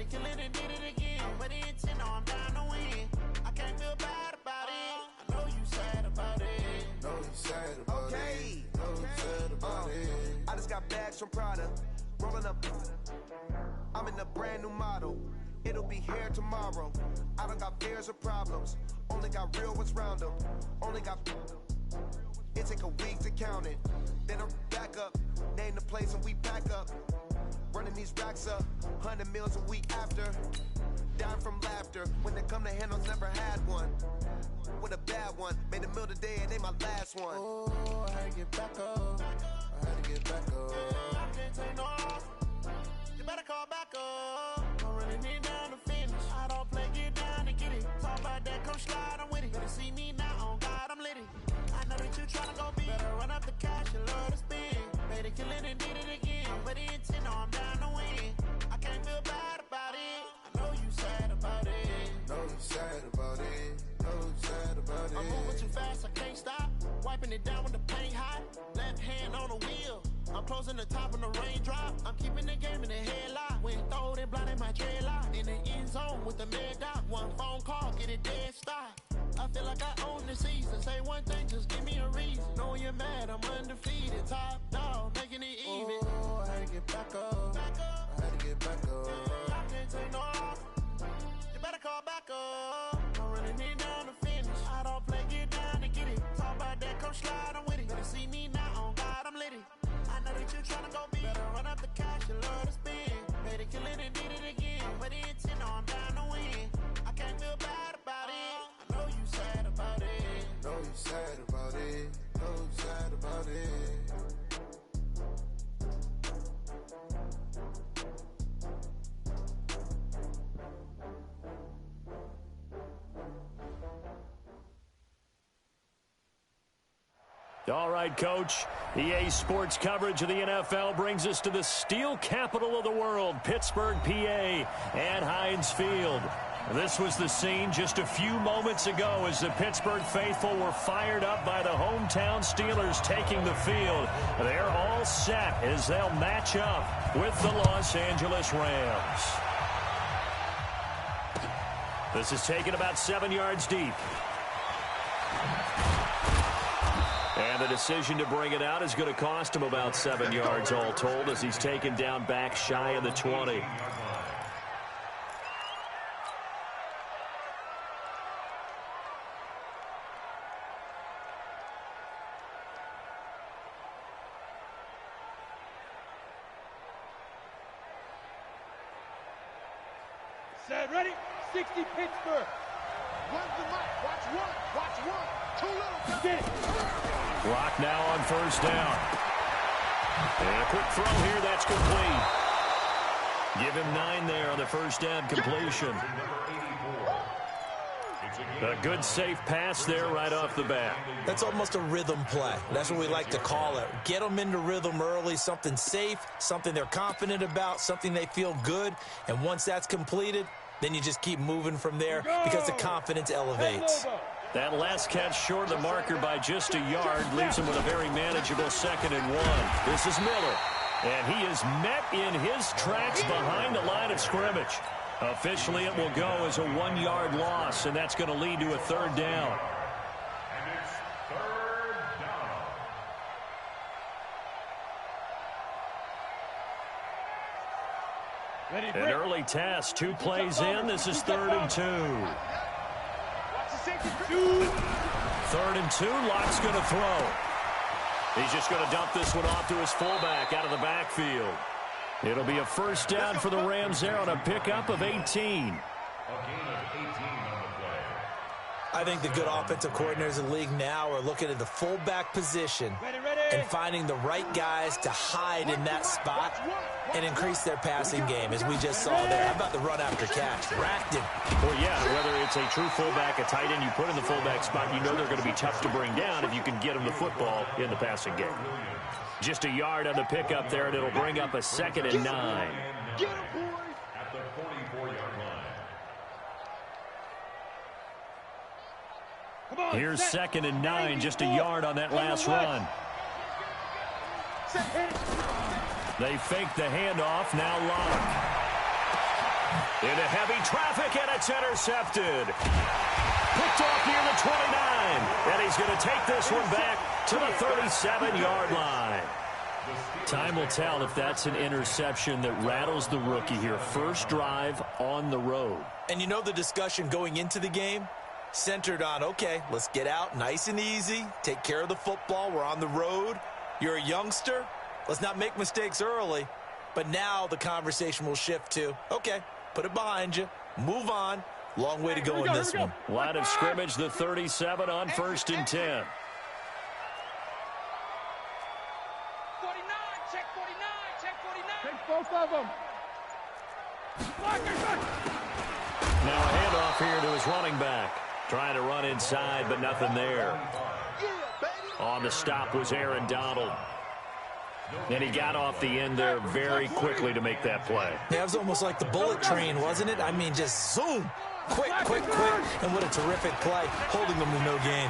to kill it and did it again. But the intent, no, I'm down to win. I can't feel bad about it. I know you sad about it. Know you sad about it. Know you sad about it. I just got bags from Prada. Rolling up. I'm in a brand new model. It'll be here tomorrow. I don't got fears or problems. Only got real ones round them. Only got. It take a week to count it. Then I'm back up. Name the place and we back up. Running these racks up. 100 meals a week after. Dying from laughter. When they come to handles, never had one. With a bad one. Made a meal today and ain't my last one. Oh, I had to get back up. I had to get back up. I can't take no off. You better call back up. I'm running it down to finish. I don't play, get down and get it. Talk about that, come slide, I'm with it. Better see me now, on God, I'm lit it. I know that you tryna go big. Better run up the cash and love to spend. Made it, kill it and did it again. But the intent, no, I'm down to win. I can't feel bad about it. I know you sad about it. Know you sad about it. Know you sad about it. I'm moving too fast, I can't stop. Wiping it down with the paint hot. Left hand on the wheel. I'm closing the top when the raindrop. I'm keeping the game in the headlock. When throwed and blinded my dreadlock. In the end zone with the mad dot. One phone call, get it dead stop. I feel like I own the season. Say one thing, just give me a reason. Knowing you're mad, I'm undefeated. Top dog, making it even. Oh, I had to get back up. I had to get back up. I can't take no off. You better call back up. I'm running it down to finish. I don't play, get down to get it. Talk about that, come slide, I'm with it. Better see me now, on God, I'm lit it. I know that you tryna go big. Better run up the cash and love to spend. Made it, kill it and did it again. But the intent, no, I'm down to win. I can't feel bad about it. I know you sad about it. Know you sad about it. Know you sad about it. All right, Coach. EA Sports coverage of the NFL brings us to the steel capital of the world, Pittsburgh, PA, and Heinz Field. This was the scene just a few moments ago as the Pittsburgh faithful were fired up by the hometown Steelers taking the field. They're all set as they'll match up with the Los Angeles Rams. This is taken about 7 yards deep. And the decision to bring it out is going to cost him about 7 yards all told as he's taken down back shy of the 20. Set, ready? 60 Pittsburgh. Run the mic. Watch one. Watch one. Too little. Get it. Clock now on first down. And a quick throw here. That's complete. Give him 9 there on the first down completion. A good safe pass there right off the bat. That's almost a rhythm play. That's what we like to call it. Get them into rhythm early, something safe, something they're confident about, something they feel good. And once that's completed, then you just keep moving from there because the confidence elevates. That last catch short of the marker by just a yard leaves him with a very manageable 2nd and 1. This is Miller. And he is met in his tracks behind the line of scrimmage. Officially, it will go as a 1-yard loss, and that's going to lead to a 3rd down. And it's 3rd down. An early test, 2 plays in. This is 3rd and 2. 3rd and 2, Locke's going to throw. He's just going to dump this one off to his fullback out of the backfield. It'll be a first down for the Rams there on a pickup of 18. A gain of 18 on the play. I think the good offensive coordinators in the league now are looking at the fullback position and finding the right guys to hide in that spot and increase their passing game, as we just saw there. How about the run after catch? Racked him. Well, yeah, whether it's a true fullback, a tight end you put in the fullback spot, you know they're going to be tough to bring down if you can get them the football in the passing game. Just a yard on the pickup there, and it'll bring up a 2nd and 9. At the 44-yard line. Here's 2nd and 9, just a yard on that last run. They fake the handoff, now Locke. Into heavy traffic, and it's intercepted. Picked off near the 29. And he's going to take this one back to the 37-yard line. Time will tell if that's an interception that rattles the rookie here. First drive on the road. And you know the discussion going into the game? Centered on, okay, let's get out nice and easy, take care of the football, we're on the road. You're a youngster, let's not make mistakes early. But now the conversation will shift to, okay, put it behind you, move on. Long way to go in this one. Line of scrimmage, the 37 on 1st and 10. 49, check 49, check 49. Take both of them. Now a handoff here to his running back. Trying to run inside, but nothing there. On the stop was Aaron Donald. And he got off the end there very quickly to make that play. Yeah, it was almost like the bullet train, wasn't it? I mean, just zoom. Quick. And what a terrific play, holding them to no gain.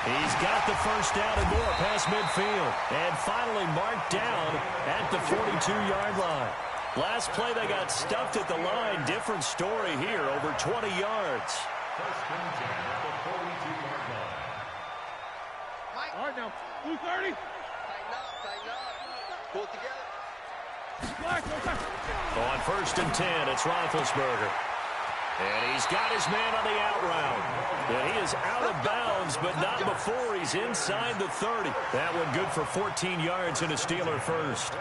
He's got the first down and more past midfield. And finally marked down at the 42-yard line. Last play, they got stuffed at the line. Different story here, over 20 yards. First and 10 at the 42-yard line. All right, now, 230. Tighten up. Pull it together. On 1st and 10, it's Roethlisberger. And he's got his man on the out route. And he is out of bounds, but not before he's inside the 30. That one good for 14 yards and a Steeler first.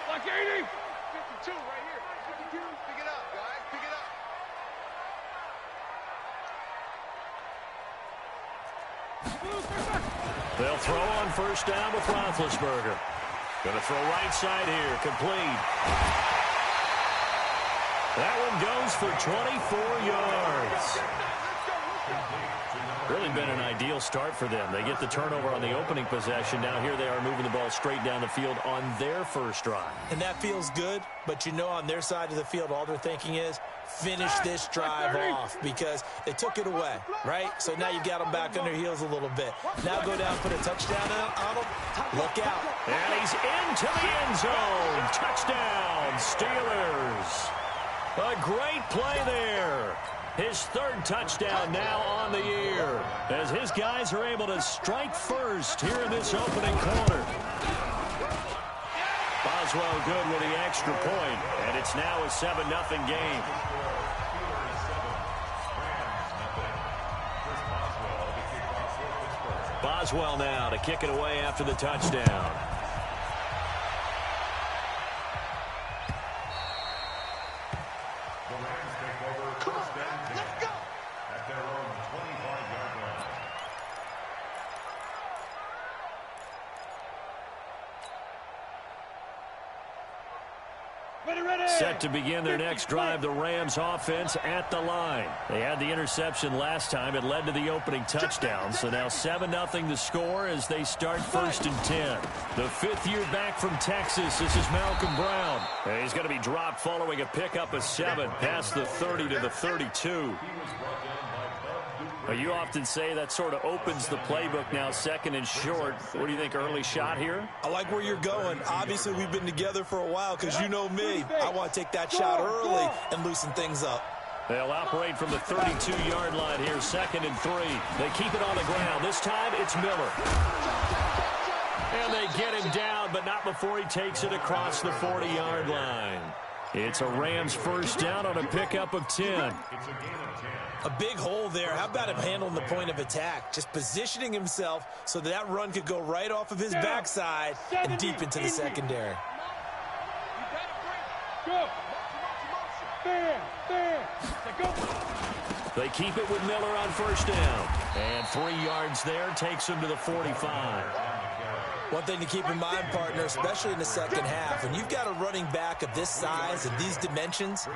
Like 80. 52 right here. 52. Pick it up, guys. Pick it up. They'll throw on first down with Roethlisberger. Going to throw right side here. Complete. That one goes for 24 yards. Really been an ideal start for them. They get the turnover on the opening possession. Now here they are moving the ball straight down the field on their first drive. And that feels good, but you know on their side of the field, all they're thinking is finish this drive off because they took it away, right? So now you got them back on their heels a little bit. Now go down, put a touchdown on them. Look out. And he's into the end zone. Touchdown, Steelers. A great play there. His third touchdown now on the year as his guys are able to strike first here in this opening quarter. Boswell good with the extra point, and it's now a 7-0 game. Boswell now to kick it away after the touchdown. Set to begin their next drive, the Rams offense at the line. They had the interception last time. It led to the opening touchdown. So now 7-0 the score as they start 1st and 10. The fifth year back from Texas. This is Malcolm Brown. And he's going to be dropped following a pickup of 7 past the 30 to the 32. You often say that sort of opens the playbook now, 2nd and short. What do you think, early shot here? I like where you're going. Obviously, we've been together for a while because you know me. I want to take that shot early and loosen things up. They'll operate from the 32-yard line here, 2nd and 3. They keep it on the ground. This time, it's Miller. And they get him down, but not before he takes it across the 40-yard line. It's a Rams first down on a pickup of 10. A big hole there. How about him handling the point of attack? Just positioning himself so that run could go right off of his backside and deep into the secondary. They keep it with Miller on first down. And 3 yards there takes him to the 45. One thing to keep in mind, partner, especially in the second half, when you've got a running back of this size and these dimensions,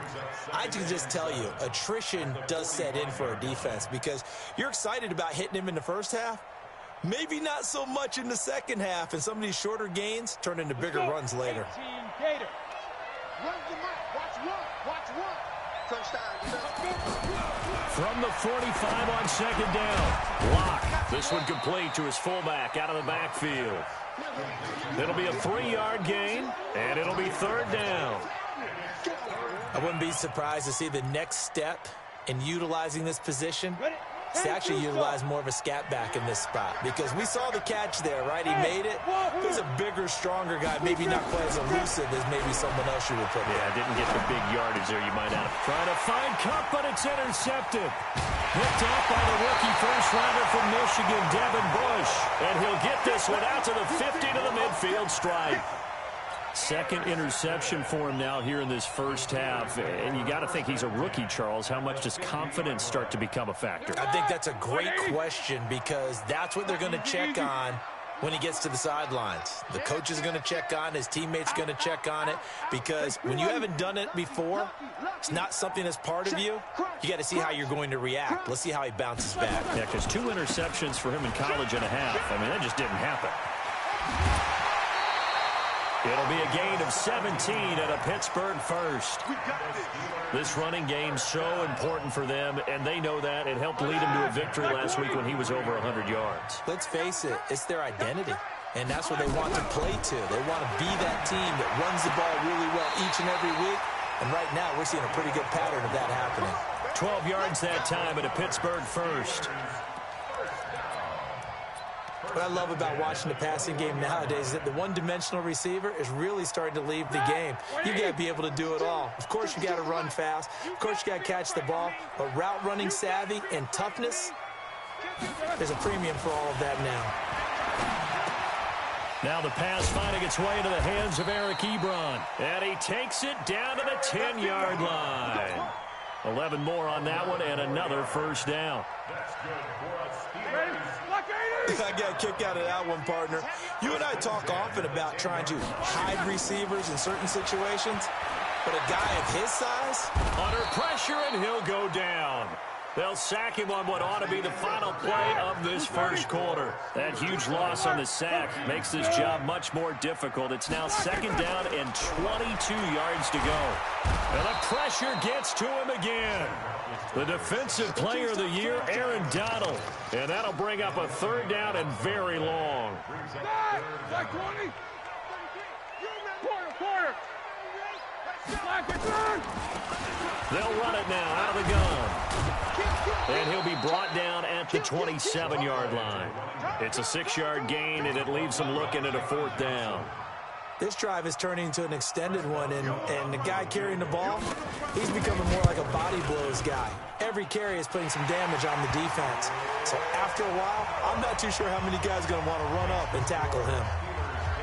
I can just tell you, attrition does set in for a defense because you're excited about hitting him in the first half. Maybe not so much in the second half, and some of these shorter gains turn into bigger runs later. From the 45 on 2nd down. Block. This one complete to his fullback out of the backfield. It'll be a 3-yard gain, and it'll be 3rd down. I wouldn't be surprised to see the next step in utilizing this position is to actually utilize more of a scat back in this spot, because we saw the catch there, right? He made it. He's a bigger, stronger guy, maybe not quite as elusive as maybe someone else you would put there. Yeah, didn't get the big yardage there. You might have trying to find Cup, but it's intercepted. Picked off by the rookie first-rounder from Michigan, Devin Bush. And he'll get this one out to the 50 to the midfield stripe. Second interception for him now here in this first half. And you got to think he's a rookie, Charles. How much does confidence start to become a factor? I think that's a great question, because that's what they're going to check on when he gets to the sidelines. The coach is going to check on, his teammates going to check on it, because when you haven't done it before, it's not something that's part of you. You got to see how you're going to react. Let's see how he bounces back. Yeah, because 2 interceptions for him in college and a half. I mean, that just didn't happen. It'll be a gain of 17 at a Pittsburgh first. This running game so important for them, and they know that. It helped lead him to a victory last week when he was over 100 yards. Let's face it, it's their identity, and that's what they want to play to. They want to be that team that runs the ball really well each and every week, and right now we're seeing a pretty good pattern of that happening. 12 yards that time at a Pittsburgh first. What I love about watching the passing game nowadays is that the one-dimensional receiver is really starting to leave the game. You got to be able to do it all. Of course, you got to run fast. Of course, you got to catch the ball. But route running savvy and toughness, there's a premium for all of that now. Now the pass finding its way into the hands of Eric Ebron. And he takes it down to the 10-yard line. 11 more on that one, and another first down. I got a kick out of that one, partner. You and I talk often about trying to hide receivers in certain situations, but a guy of his size? Under pressure, and he'll go down. They'll sack him on what ought to be the final play of this first quarter. That huge loss on the sack makes this job much more difficult. It's now 2nd down and 22 yards to go. And the pressure gets to him again. The defensive player of the year, Aaron Donald. And that'll bring up a 3rd down and very long. They'll run it now out of the gun. And he'll be brought down at the 27-yard line. It's a 6-yard gain, and it leaves them looking at a 4th down. This drive is turning into an extended one, and the guy carrying the ball, he's becoming more like a body blows guy. Every carry is putting some damage on the defense. So after a while, I'm not too sure how many guys are going to want to run up and tackle him.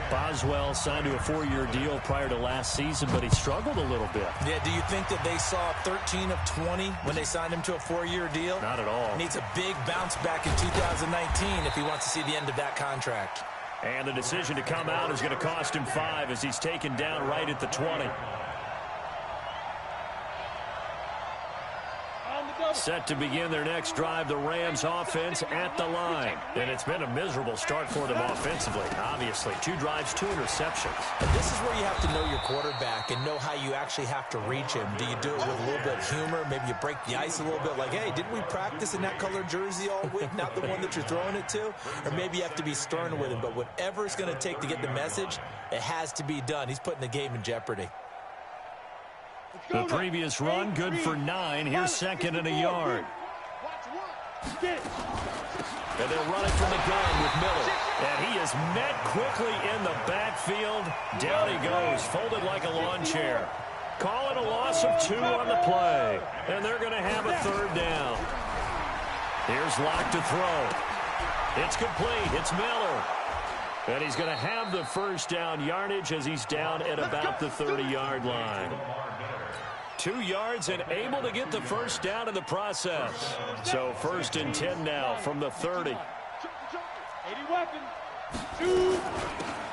Boswell signed to a 4-year deal prior to last season, but he struggled a little bit. Yeah, do you think that they saw 13 of 20 when they signed him to a 4-year deal? Not at all. He needs a big bounce back in 2019 if he wants to see the end of that contract. And the decision to come out is going to cost him 5 as he's taken down right at the 20. Set to begin their next drive, the Rams offense at the line. And it's been a miserable start for them offensively, obviously. 2 drives, 2 interceptions. And this is where you have to know your quarterback and know how you actually have to reach him. Do you do it with a little bit of humor? Maybe you break the ice a little bit like, hey, didn't we practice in that color jersey all week, not the one that you're throwing it to? Or maybe you have to be stern with him. But whatever it's going to take to get the message, it has to be done. He's putting the game in jeopardy. The previous run, good for 9. Here's 2nd and a yard. And they'll run it from the gun with Miller. And he is met quickly in the backfield. Down he goes, folded like a lawn chair. Call it a loss of 2 on the play. And they're going to have a 3rd down. Here's Locke to throw. It's complete. It's Miller. And he's going to have the first down yardage as he's down at about the 30-yard line. 2 yards and able to get the first down in the process. So 1st and 10 now from the 30.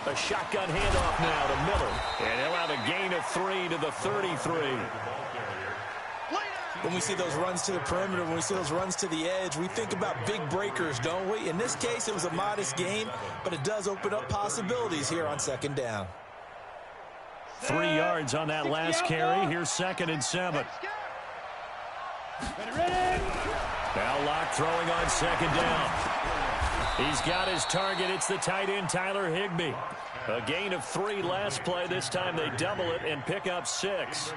A shotgun handoff now to Miller. And he'll have a gain of 3 to the 33. When we see those runs to the perimeter, when we see those runs to the edge, we think about big breakers, don't we? In this case, it was a modest gain, but it does open up possibilities here on 2nd down. 3 yards on that last carry. Here's 2nd and 7. Now Locke throwing on 2nd down. He's got his target. It's the tight end, Tyler Higbee. A gain of 3 last play. This time they double it and pick up 6.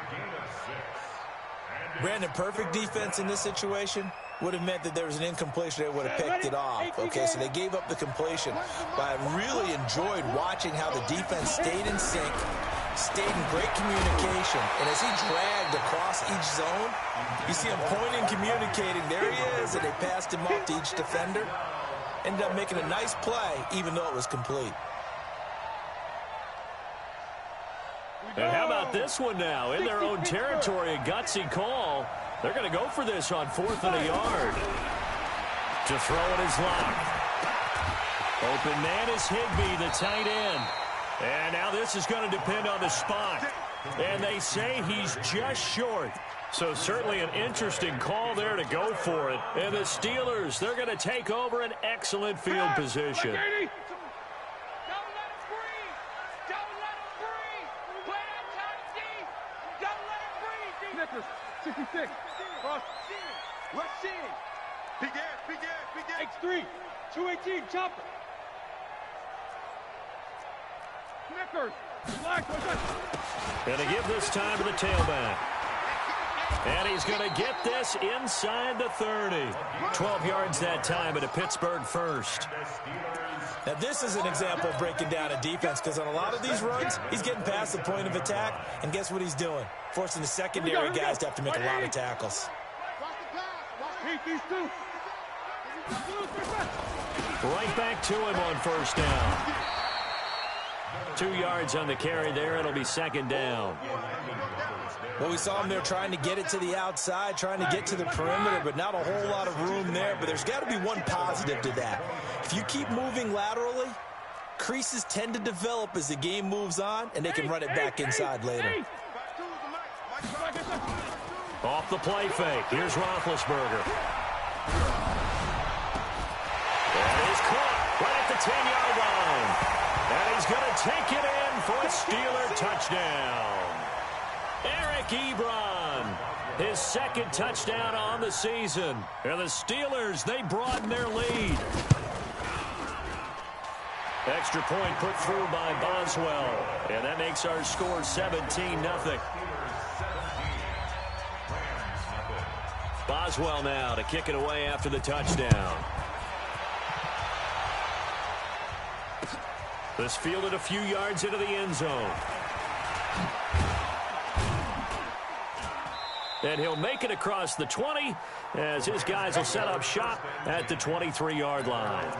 Brandon, perfect defense in this situation would have meant that there was an incompletion. They would have picked it off. Okay, so they gave up the completion. But I really enjoyed watching how the defense stayed in sync, stayed in great communication. And as he dragged across each zone, you see him pointing, communicating. There he is, and they passed him off to each defender. Ended up making a nice play, even though it was complete. And how about this one now? In their own territory, a gutsy call. They're going to go for this on 4th and a yard. To throw it is Locke. Open man is Higbee, the tight end. And now this is going to depend on the spot. And they say he's just short. So certainly an interesting call there to go for it. And the Steelers, they're going to take over an excellent field position. Snickers, 66. Cross. Rush in. Big air. X3. 218. Chopper. Snickers. Relax. Going to give this time to the tailback. And he's going to get this inside the 30. 12 yards that time at a Pittsburgh first. Now, this is an example of breaking down a defense, because on a lot of these runs, he's getting past the point of attack, and guess what he's doing? Forcing the secondary guys to have to make a lot of tackles. Right back to him on first down. 2 yards on the carry there. It'll be second down. Well, we saw him there trying to get it to the outside, trying to get to the perimeter, but not a whole lot of room there. But there's got to be one positive to that. If you keep moving laterally, creases tend to develop as the game moves on, and they can run it back inside later. Off the play fake. Here's Roethlisberger. And he's caught right at the 10-yard line. And he's going to take it in for a Steeler touchdown. Eric Ebron, his second touchdown on the season. And the Steelers, they broaden their lead. Extra point put through by Boswell. And that makes our score 17-0. Boswell now to kick it away after the touchdown. This fielded a few yards into the end zone. And he'll make it across the 20 as his guys will set up shop at the 23-yard line.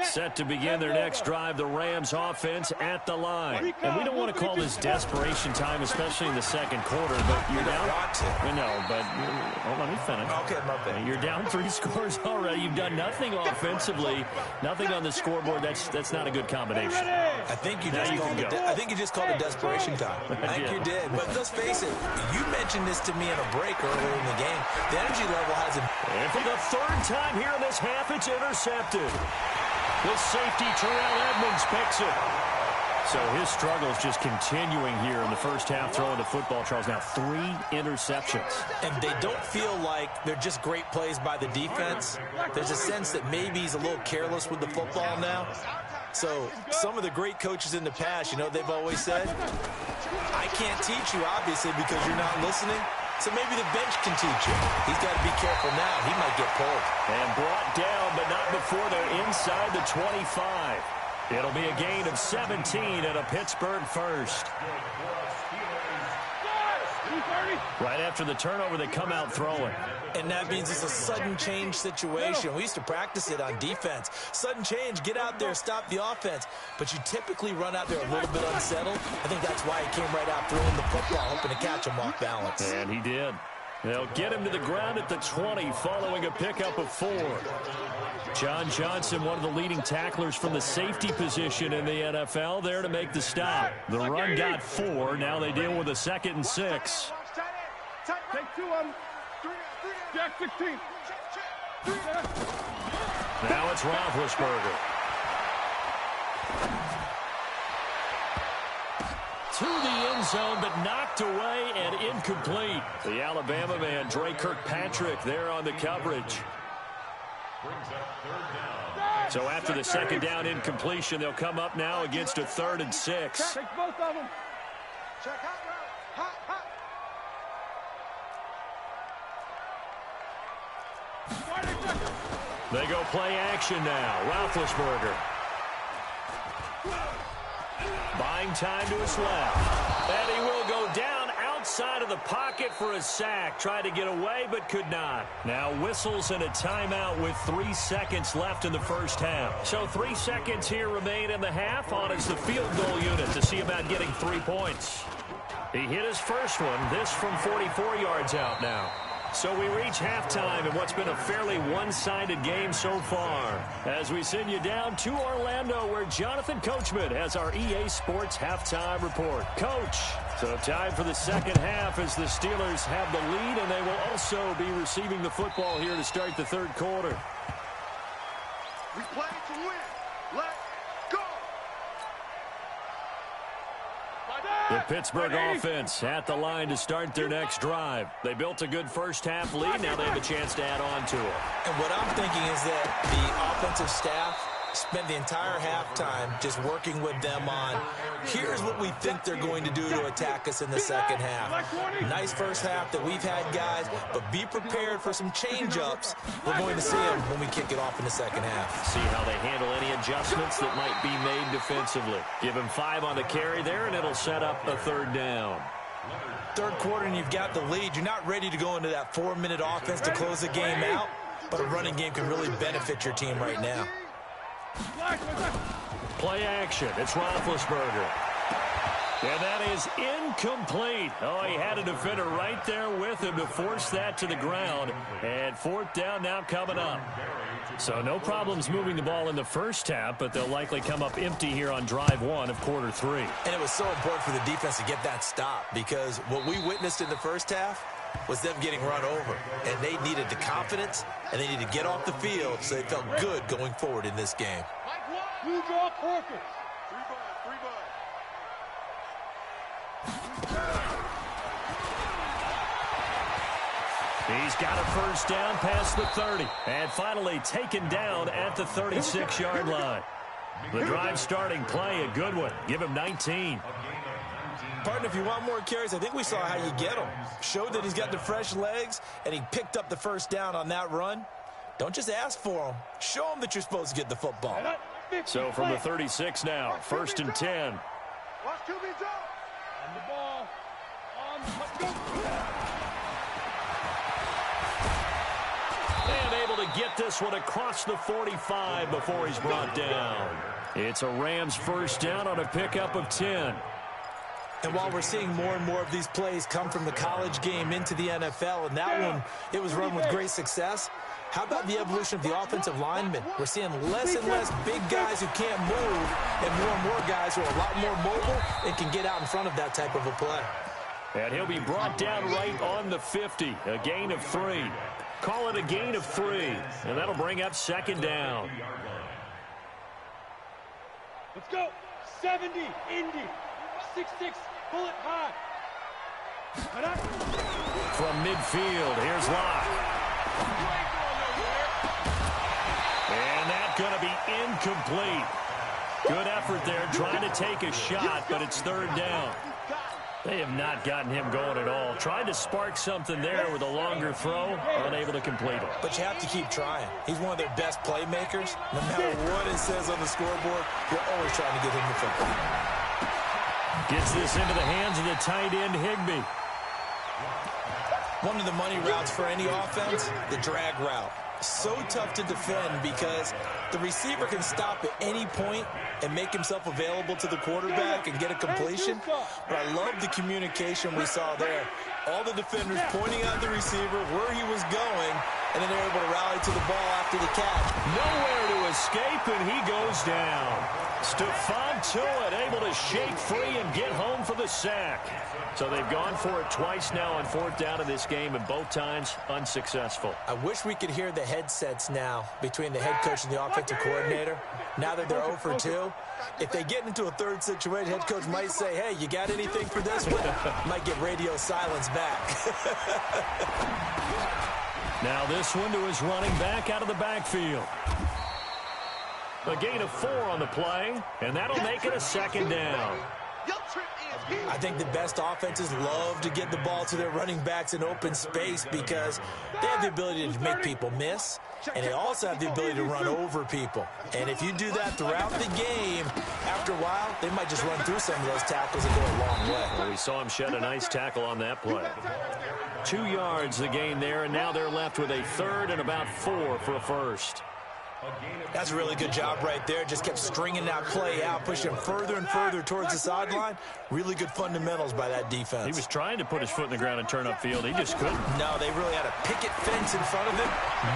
Set to begin their next drive, the Rams offense at the line. And we don't want to call this desperation time, especially in the second quarter, but you're down. I know, but hold on, let me finish. Okay, my bad. You're down 3 scores already. You've done nothing offensively, nothing on the scoreboard. That's not a good combination. I think you just called it desperation time. I think you did. But let's face it, you mentioned this to me in a break earlier in the game. The energy level hasn't. And for the 3rd time here in this half, it's intercepted. The safety, Terrell Edmonds, picks it. So his struggles just continuing here in the first half throwing the football, Charles. Now 3 interceptions. And they don't feel like they're just great plays by the defense. There's a sense that maybe he's a little careless with the football now. So some of the great coaches in the past, you know, they've always said, I can't teach you, obviously, because you're not listening. So maybe the bench can teach you. He's got to be careful now. He might get pulled. And brought down, but not before they're inside the 25. It'll be a gain of 17 and a Pittsburgh first. Right after the turnover, they come out throwing. And that means it's a sudden change situation. We used to practice it on defense. Sudden change, get out there, stop the offense. But you typically run out there a little bit unsettled. I think that's why he came right out throwing the football, hoping to catch him off balance. And he did. They'll get him to the ground at the 20 following a pickup of 4. John Johnson, one of the leading tacklers from the safety position in the NFL, there to make the stop. The run got 4. Now they deal with a 2nd and 6. Take 2 of them. Jack 16. Now it's Roethlisberger. To the end zone, but knocked away and incomplete. The Alabama man, Dre Kirkpatrick, there on the coverage. brings up 3rd down. So after the 2nd down incompletion, they'll come up now against a 3rd and 6. Check both of them. Check hot route. Hot, hot. They go play action now. Roethlisberger. Buying time to his left. And he will go down outside of the pocket for a sack. Tried to get away, but could not. Now whistles and a timeout with 3 seconds left in the first half. So 3 seconds here remain in the half on as the field goal unit to see about getting 3 points. He hit his first one. This from 44 yards out now. So we reach halftime in what's been a fairly one-sided game so far. As we send you down to Orlando, where Jonathan Coachman has our EA Sports halftime report. Coach, so time for the second half as the Steelers have the lead, and they will also be receiving the football here to start the 3rd quarter. We play to win. Let's go. The Pittsburgh offense at the line to start their next drive. They built a good first half lead. Now they have a chance to add on to it. And what I'm thinking is that the offensive staff spent the entire halftime just working with them on, here's what we think they're going to do to attack us in the second half. Nice first half that we've had, guys, but be prepared for some change-ups. We're going to see them when we kick it off in the second half. See how they handle any adjustments that might be made defensively. Give him 5 on the carry there, and it'll set up a 3rd down. 3rd quarter, and you've got the lead. You're not ready to go into that 4-minute offense to close the game out, but a running game can really benefit your team right now. Play action. It's Roethlisberger. And that is incomplete. Oh, he had a defender right there with him to force that to the ground. And 4th down now coming up. So no problems moving the ball in the first half, but they'll likely come up empty here on drive 1 of quarter 3. And it was so important for the defense to get that stop, because what we witnessed in the first half was them getting run over. And they needed the confidence, and they needed to get off the field so they felt good going forward in this game. You draw perfect. 3 ball. He's got a first down past the 30. And finally taken down at the 36-yard line. The drive starting play, a good one. Give him 19. Partner, if you want more carries, I think we saw how you get them. Showed that he's got the fresh legs, and he picked up the first down on that run. Don't just ask for them. Show them that you're supposed to get the football. So from the 36 now, 1st and 10. Watch QB drop. On the ball. Let's go. And able to get this one across the 45 before he's brought down. It's a Rams first down on a pickup of 10. And while we're seeing more and more of these plays come from the college game into the NFL, and that one, it was run with great success, how about the evolution of the offensive linemen? We're seeing less and less big guys who can't move and more guys who are a lot more mobile and can get out in front of that type of a play. And he'll be brought down right on the 50, a gain of 3. Call it a gain of 3, and that'll bring up 2nd down. Let's go. 70, Indy. 6'6", bullet high. From midfield, here's Locke. And that's going to be incomplete. Good effort there, trying to take a shot, but it's 3rd down. They have not gotten him going at all. Tried to spark something there with a longer throw, unable to complete it. But you have to keep trying. He's one of their best playmakers. No matter what it says on the scoreboard, you're always trying to get him the football. Gets this into the hands of the tight end, Higbee. One of the money routes for any offense, the drag route. So tough to defend because the receiver can stop at any point and make himself available to the quarterback and get a completion. But I love the communication we saw there. All the defenders pointing at the receiver where he was going, and then they're able to rally to the ball after the catch. Nowhere to escape, and he goes down. Stephon Tuitt able to shake free and get home for the sack. So they've gone for it twice now on 4th down in this game, and both times unsuccessful. I wish we could hear the headsets now between the head coach and the offensive coordinator. Now that they're 0 for 2, if they get into a 3rd situation, head coach might say, hey, you got anything for this one? Might get radio silence back. Now this one to his running back out of the backfield. A gain of 4 on the play, and that'll make it a second down. I think the best offenses love to get the ball to their running backs in open space because they have the ability to make people miss, and they also have the ability to run over people. And if you do that throughout the game, after a while, they might just run through some of those tackles and go a long way. Well, we saw him shed a nice tackle on that play. 2 yards the gain there, and now they're left with a third and about 4 for a first. That's a really good job right there. Just kept stringing that play out, pushing him further and further towards the sideline. Really good fundamentals by that defense. He was trying to put his foot in the ground and turn upfield. He just couldn't. No, they really had a picket fence in front of him.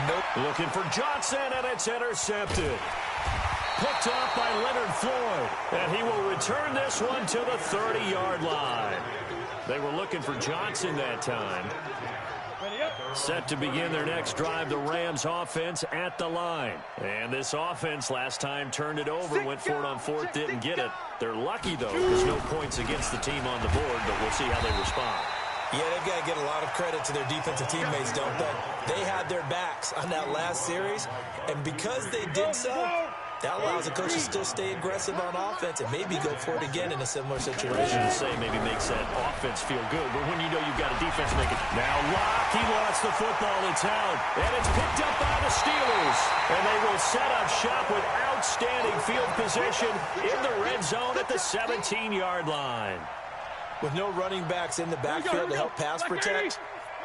Nope. Looking for Johnson, and it's intercepted. Picked off by Leonard Floyd. And he will return this one to the 30-yard line. They were looking for Johnson that time. Set to begin their next drive, the Rams offense at the line. And this offense last time turned it over, went for it on 4th, didn't get it. They're lucky, though. There's no points against the team on the board, but we'll see how they respond. Yeah, they've got to get a lot of credit to their defensive teammates, don't they? They had their backs on that last series, and because they did so, that allows the coach to still stay aggressive on offense and maybe go for it again in a similar situation. To say maybe makes that offense feel good, but when you know you've got a defense making. Now Locke, he lost the football. It's out, and it's picked up by the Steelers. And they will set up shop with outstanding field position in the red zone at the 17-yard line. With no running backs in the backfield to help pass protect,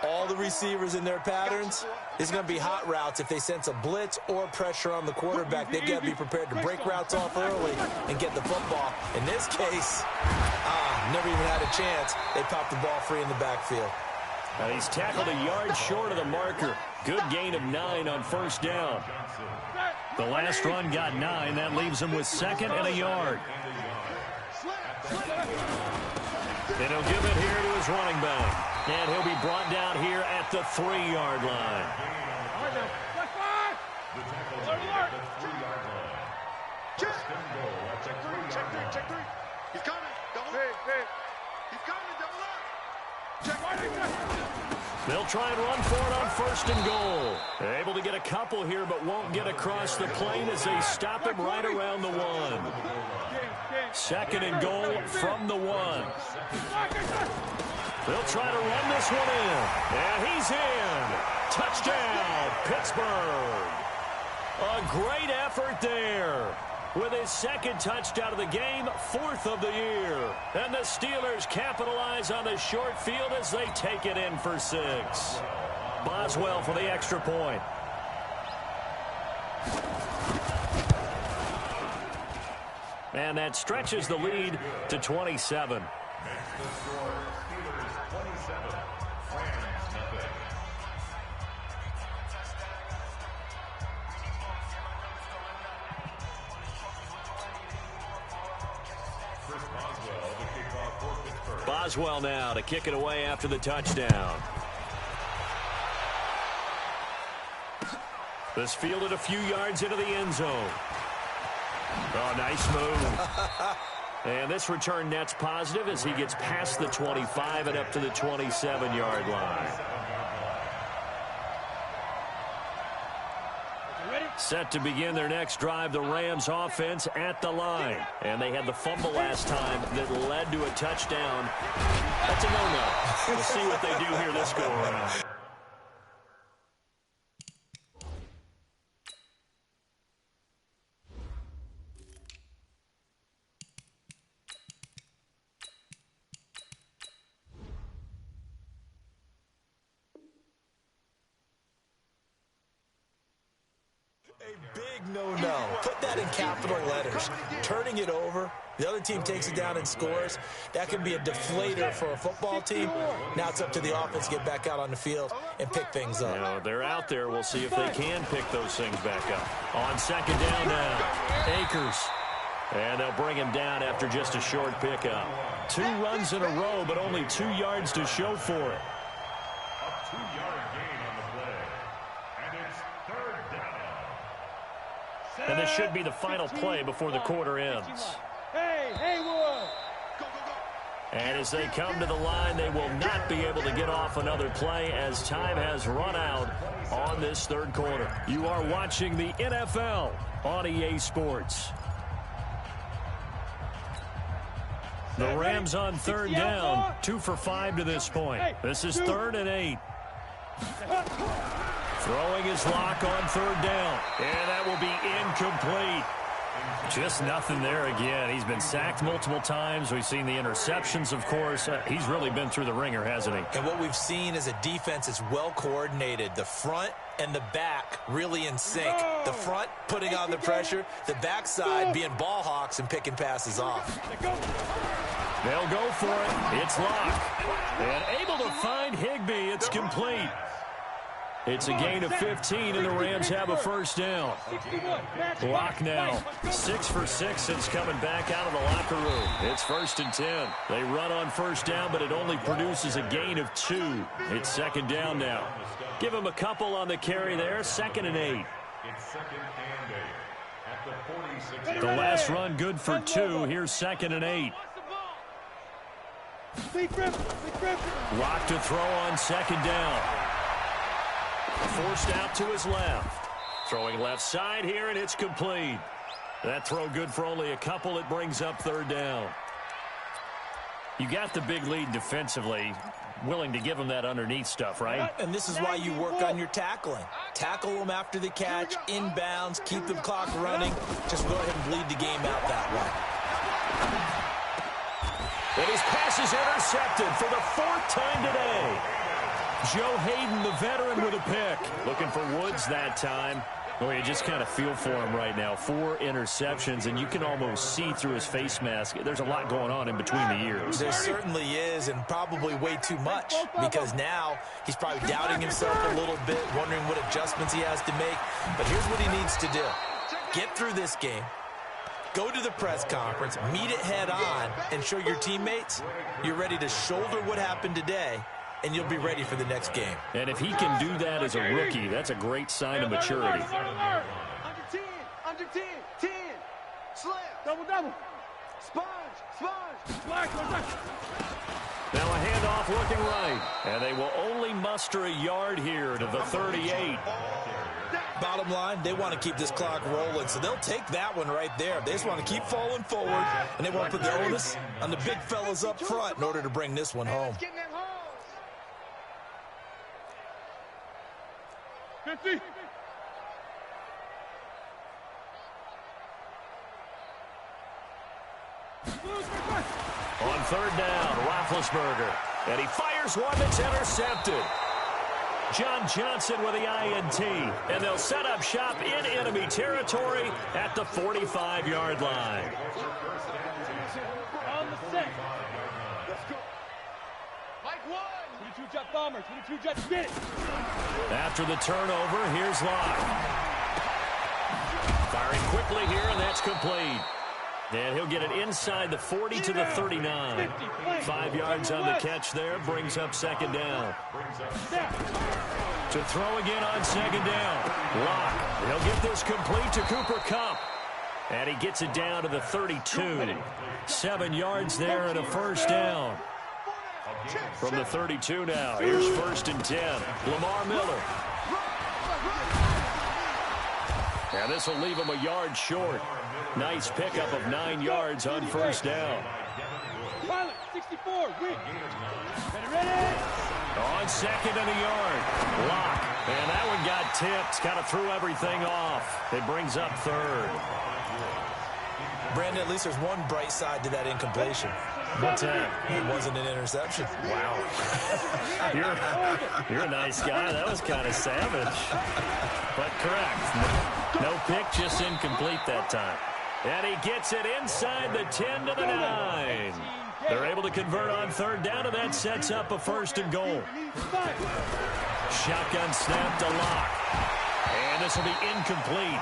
all the receivers in their patterns, it's going to be hot routes. If they sense a blitz or pressure on the quarterback, they've got to be prepared to break routes off early and get the football. In this case, never even had a chance. They popped the ball free in the backfield. He's tackled a yard short of the marker. Good gain of 9 on first down. The last run got 9. That leaves him with 2nd and a yard. And he'll give it here to his running back. And he'll be brought down here at the 3-yard line. Check 3. He's coming. Double up. He's coming. Double up. Check. They'll try and run for it on 1st and goal. They're able to get a couple here, but won't get across the plane as they stop him right around the 1. 2nd and goal from the 1. They'll try to run this one in. And he's in. Touchdown, Pittsburgh. A great effort there. With his 2nd touchdown of the game, 4th of the year. And the Steelers capitalize on the short field as they take it in for 6. Boswell for the extra point. And that stretches the lead to 27. Boswell now to kick it away after the touchdown. This fielded a few yards into the end zone. Oh, nice move. And this return net's positive as he gets past the 25 and up to the 27-yard line. Set to begin their next drive, the Rams offense at the line. And they had the fumble last time that led to a touchdown. That's a no-no. We'll see what they do here this go-around. No. Put that in capital letters. Turning it over, the other team takes it down and scores. That can be a deflator for a football team. Now it's up to the offense to get back out on the field and pick things up. Now, they're out there. We'll see if they can pick those things back up. On 2nd down now, Akers. And they'll bring him down after just a short pickup. 2 runs in a row, but only 2 yards to show for it. A 2-yard gain on the play. And it's 3rd down. And this should be the final play before the quarter ends. Hey, Haywood! Go. And as they come to the line, they will not be able to get off another play as time has run out on this third quarter. You are watching the NFL on EA Sports. The Rams on third down, 2 for 5 to this point. This is 3rd and 8. Throwing his lock on third down, and that will be incomplete. Just nothing there again. He's been sacked multiple times. We've seen the interceptions, of course. He's really been through the ringer, hasn't he? And what we've seen is a defense that's well coordinated. The front and the back really in sync. The front putting on the pressure, the backside being ball hawks and picking passes off. They'll go for it. It's Locke. And able to find Higbee. It's complete. It's a gain of 15, and the Rams have a first down. Locke now 6 for 6 since coming back out of the locker room. It's 1st and 10. They run on first down, but it only produces a gain of 2. It's 2nd down now. Give him a couple on the carry there. 2nd and 8. It's 2nd and 8 at the 46. The last run good for 2. Here's 2nd and 8. Locke to throw on 2nd down. Forced out to his left. Throwing left side here, and it's complete. That throw good for only a couple. It brings up 3rd down. You got the big lead defensively. Willing to give him that underneath stuff, right? And this is why you work on your tackling. Tackle them after the catch, inbounds, keep the clock running. Just go ahead and bleed the game out that way. And his pass is intercepted for the 4th time today. Joe Hayden, the veteran, with a pick. Looking for Woods that time. Boy, you just kind of feel for him right now. 4 interceptions, and you can almost see through his face mask. There's a lot going on in between the ears. There certainly is, and probably way too much, because now he's probably doubting himself a little bit, wondering what adjustments he has to make. But here's what he needs to do. Get through this game. Go to the press conference, meet it head on, and show your teammates you're ready to shoulder what happened today, and you'll be ready for the next game. And if he can do that as a rookie, that's a great sign of maturity. Under 10, 10, slam, double, sponge. Now a handoff looking right, and they will only muster a yard here to the 38. Bottom line, they want to keep this clock rolling, so they'll take that one right there. They just want to keep falling forward, and they want to put the onus on the big fellas up front in order to bring this one home. 50. On 3rd down, Roethlisberger. And he fires one that's intercepted. John Johnson with the INT. And they'll set up shop in enemy territory at the 45-yard line. On the set. Let's go. Mike 1. 22-jet bomber. 22-jet. Get it. After the turnover, here's Locke. Firing quickly here, and that's complete. And he'll get it inside the 40 to the 39. 5 yards on the catch there, brings up 2nd down. To throw again on 2nd down. Locke, he'll get this complete to Cooper Kupp. And he gets it down to the 32. 7 yards there and a first down. From the 32 now, here's 1st and 10. Lamar Miller. And this will leave him a yard short. Nice pickup of 9 yards on first down. Pilot, 64, win. Ready. On 2nd and a yard. Locke. And that one got tipped. Kind of threw everything off. It brings up 3rd. Brandon, at least there's one bright side to that incompletion. What's that? It wasn't an interception. Wow. You're a nice guy. That was kind of savage. But correct. No pick, just incomplete that time. And he gets it inside the 10 to the 9. They're able to convert on 3rd down, and that sets up a 1st and goal. Shotgun snap to Locke. And this will be incomplete.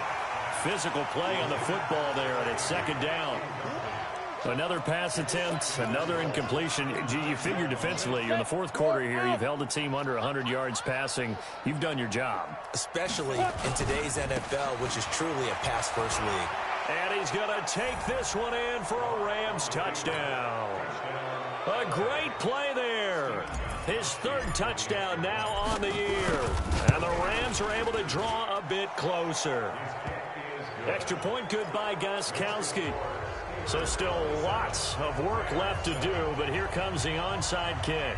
Physical play on the football there, and it's 2nd down. Another pass attempt, another incompletion. You figure defensively, you're in the 4th quarter here. You've held a team under 100 yards passing. You've done your job. Especially in today's NFL, which is truly a pass-first league. And he's going to take this one in for a Rams touchdown. A great play there. His third touchdown now on the year. And the Rams are able to draw a bit closer. Extra point good by Gostkowski. So still lots of work left to do, but here comes the onside kick.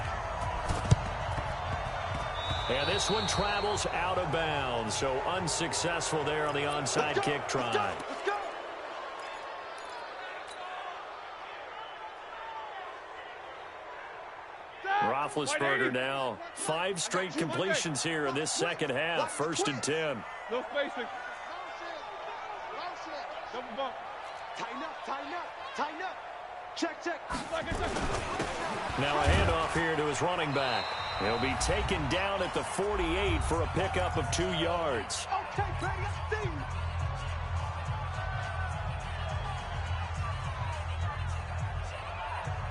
And this one travels out of bounds, so unsuccessful there on the onside kick try. Let's go. Roethlisberger now 5 straight completions here in this second half. 1st and 10. No spacing. Double bump. Tighten up, tighten up, tighten up. Check, check. Now a handoff here to his running back. He'll be taken down at the 48 for a pickup of 2 yards. Okay, Brady, I see you.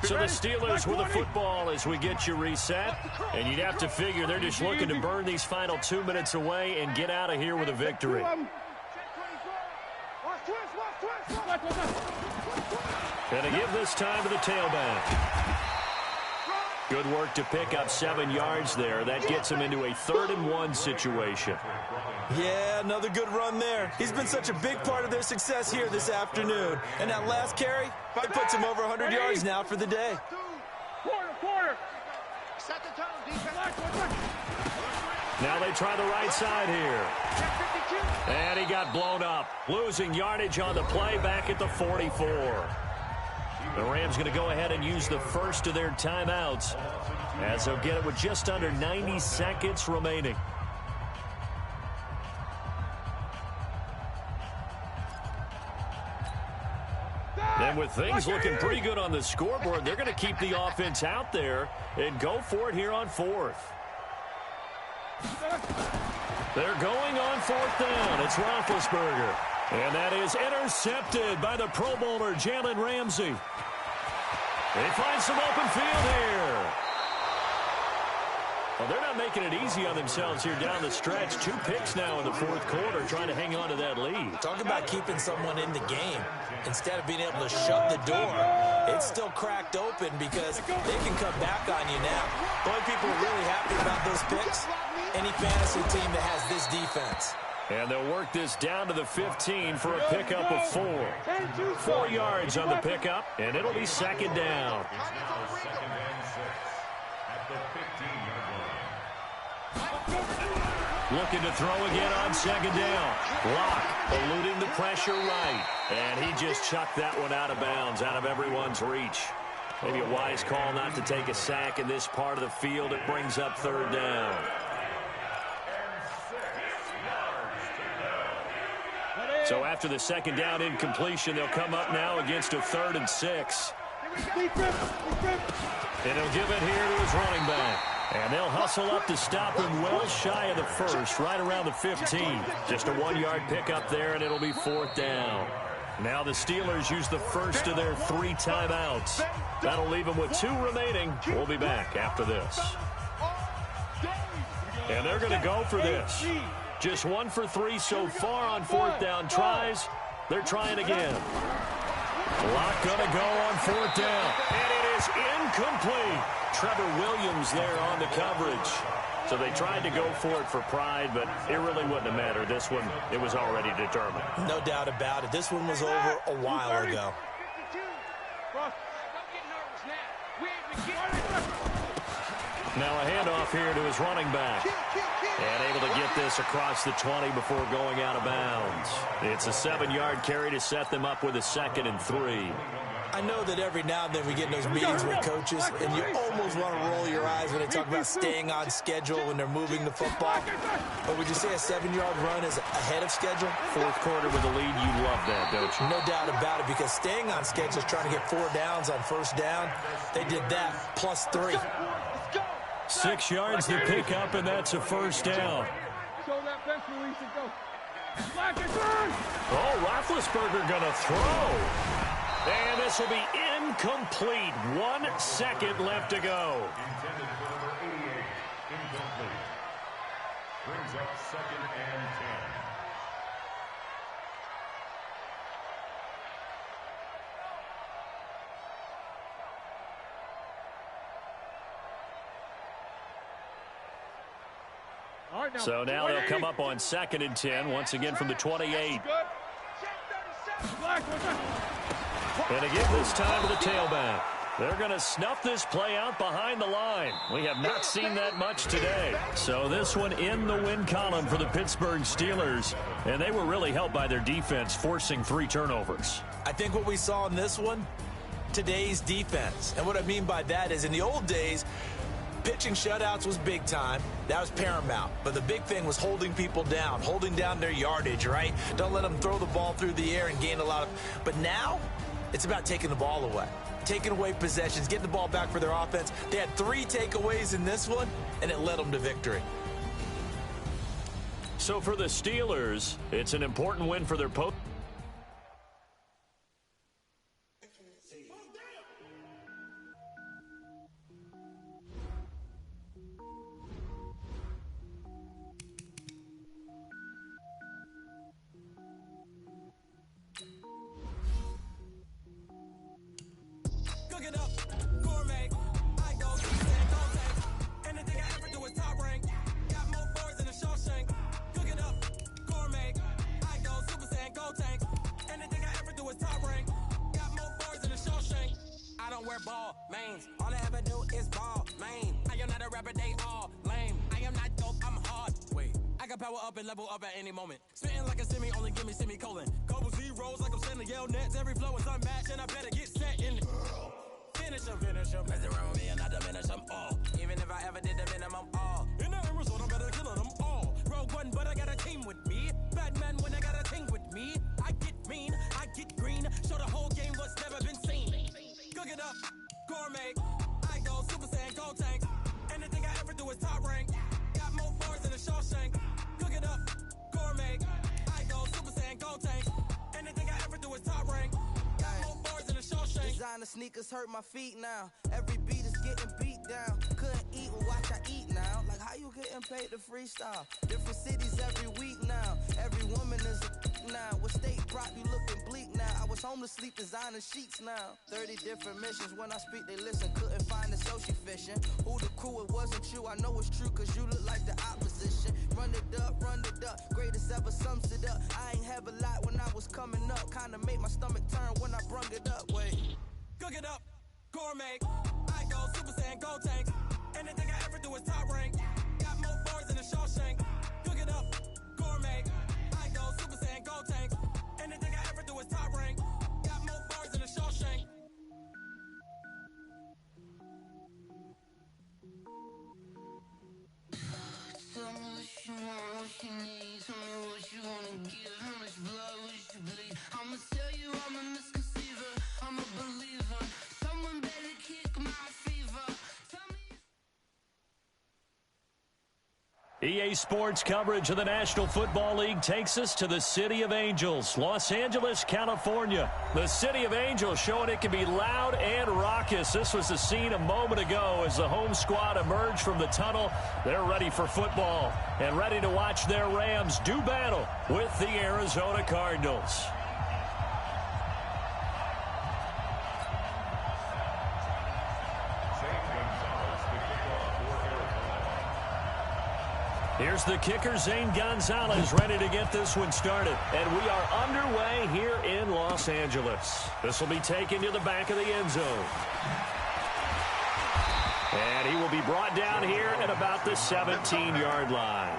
So the Steelers with the football as we get you reset. And you'd have to figure they're just looking to burn these final 2 minutes away and get out of here with a victory. And to give this time to the tailback. Good work to pick up 7 yards there. That gets him into a 3rd and 1 situation. Yeah, another good run there. He's been such a big part of their success here this afternoon. And that last carry, it puts him over 100 yards now for the day. Quarter. Set the tone, defense. Now they try the right side here. And he got blown up. Losing yardage on the play back at the 44. The Rams going to go ahead and use the first of their timeouts as they'll get it with just under 90 seconds remaining. And with things looking pretty good on the scoreboard, they're going to keep the offense out there and go for it here on 4th. They're going on 4th down. It's Roethlisberger. And that is intercepted by the Pro Bowler, Jalen Ramsey. They find some open field here. Well, they're not making it easy on themselves here down the stretch. 2 picks now in the 4th quarter trying to hang on to that lead. Talk about keeping someone in the game. Instead of being able to shut the door, it's still cracked open because they can come back on you now. The only people really happy about those picks, any fantasy team that has this defense. And they'll work this down to the 15 for a pickup of 4. 4 yards on the pickup, and it'll be 2nd down. Looking to throw again on 2nd down. Block, eluding the pressure right. And he just chucked that one out of bounds, out of everyone's reach. Maybe a wise call not to take a sack in this part of the field. It brings up 3rd down. So after the 2nd down incompletion, they'll come up now against a 3rd and 6. And he'll give it here to his running back. And they'll hustle up to stop him well shy of the 1st, right around the 15. Just a 1-yard pickup there, and it'll be 4th down. Now the Steelers use the first of their 3 timeouts. That'll leave them with 2 remaining. We'll be back after this. And they're going to go for this. Just 1 for 3 so far on 4th down tries. They're trying again. Lock going to go on 4th down. And it is incomplete. Trevor Williams there on the coverage. So they tried to go for it for pride, but it really wouldn't have mattered. This one, it was already determined. No doubt about it. This one was over a while ago. Now a handoff here to his running back. And able to get this across the 20 before going out of bounds. It's a 7-yard carry to set them up with a 2nd and 3. I know that every now and then we get in those meetings with coaches, and you almost want to roll your eyes when they talk about staying on schedule when they're moving the football. But would you say a 7-yard run is ahead of schedule? 4th quarter with a lead, you love that, don't you? No doubt about it, because staying on schedule is trying to get 4 downs on 1st down. They did that, plus 3. 6 yards to pick up, and that's a 1st down. Show that bench release and go. Oh, Roethlisberger going to throw. And this will be incomplete. 1 second left to go. Intended for number 88, incomplete. Brings up 2nd and 10. So now they'll come up on 2nd and 10, once again from the 28. And again this time to the tailback. They're going to snuff this play out behind the line. We have not seen that much today. So this one in the win column for the Pittsburgh Steelers. And they were really helped by their defense, forcing 3 turnovers. I think what we saw in this one, today's defense. And what I mean by that is in the old days, pitching shutouts was big time. That was paramount. But the big thing was holding people down, holding down their yardage, right? Don't let them throw the ball through the air and gain a lot of... But now, it's about taking the ball away. Taking away possessions, getting the ball back for their offense. They had 3 takeaways in this one, and it led them to victory. So for the Steelers, it's an important win for their post. Ball, mains. All I ever do is ball, main. I am not a rapper, they all lame. I am not dope, I'm hard. Wait, I can power up and level up at any moment. Spitting like a semi, only give me semicolon. Couple zeros like I'm sending yell nets. Every flow is unmatched and I better get set in. Finish them. Mess around with me and I diminish them all. Even if I ever did the minimum all. In the Arizona, I'm better killing them all. Rogue one, but I got a team with me. Batman when I got a team with me. I get mean, I get green. Show the whole game what's never been seen. Cook it up, gourmet. I go Super Saiyan, Gold Tank. Anything I ever do is top rank. Got more bars than a Shawshank. Cook it up, gourmet. I go Super Saiyan, Gold Tank. Anything I ever do is top rank. Got more bars than a Shawshank. Designer sneakers hurt my feet now. Every beat is getting beat down. Couldn't eat, well, watch I eat now. Like how you getting paid to freestyle? Different cities every week now. Every woman is a now. With state prop, you looking bleak now. I was home to sleep, designer sheets now. 30 different missions. When I speak, they listen. Couldn't find it, so she fishing. Who the crew? It wasn't you. I know it's true, cause you look like the opposition. Run it up, greatest ever sums it up. I ain't have a lot when I was coming up. Kinda made my stomach turn when I brung it up. Wait. Cook it up, gourmet. I go Super Saiyan, Gold Tank. Anything I ever do is top rank. Got more bars than a Shawshank. Cook it up, gourmet. I go Super Saiyan, Gold Tank. Anything I ever do is top rank. Got more bars than a Shawshank. Tell me what you want, what you need. Tell me what you wanna give. How much blood would you bleed? I'ma tell you I'm a misconceiver. I'm a believer. Someone better kick my fever. Tell me. EA Sports coverage of the National Football League takes us to the City of Angels, Los Angeles, California. The City of Angels showing it can be loud and raucous. This was the scene a moment ago as the home squad emerged from the tunnel. They're ready for football and ready to watch their Rams do battle with the Arizona Cardinals. Here's the kicker, Zane Gonzalez, ready to get this one started. And we are underway here in Los Angeles. This will be taken to the back of the end zone. And he will be brought down here at about the 17-yard line.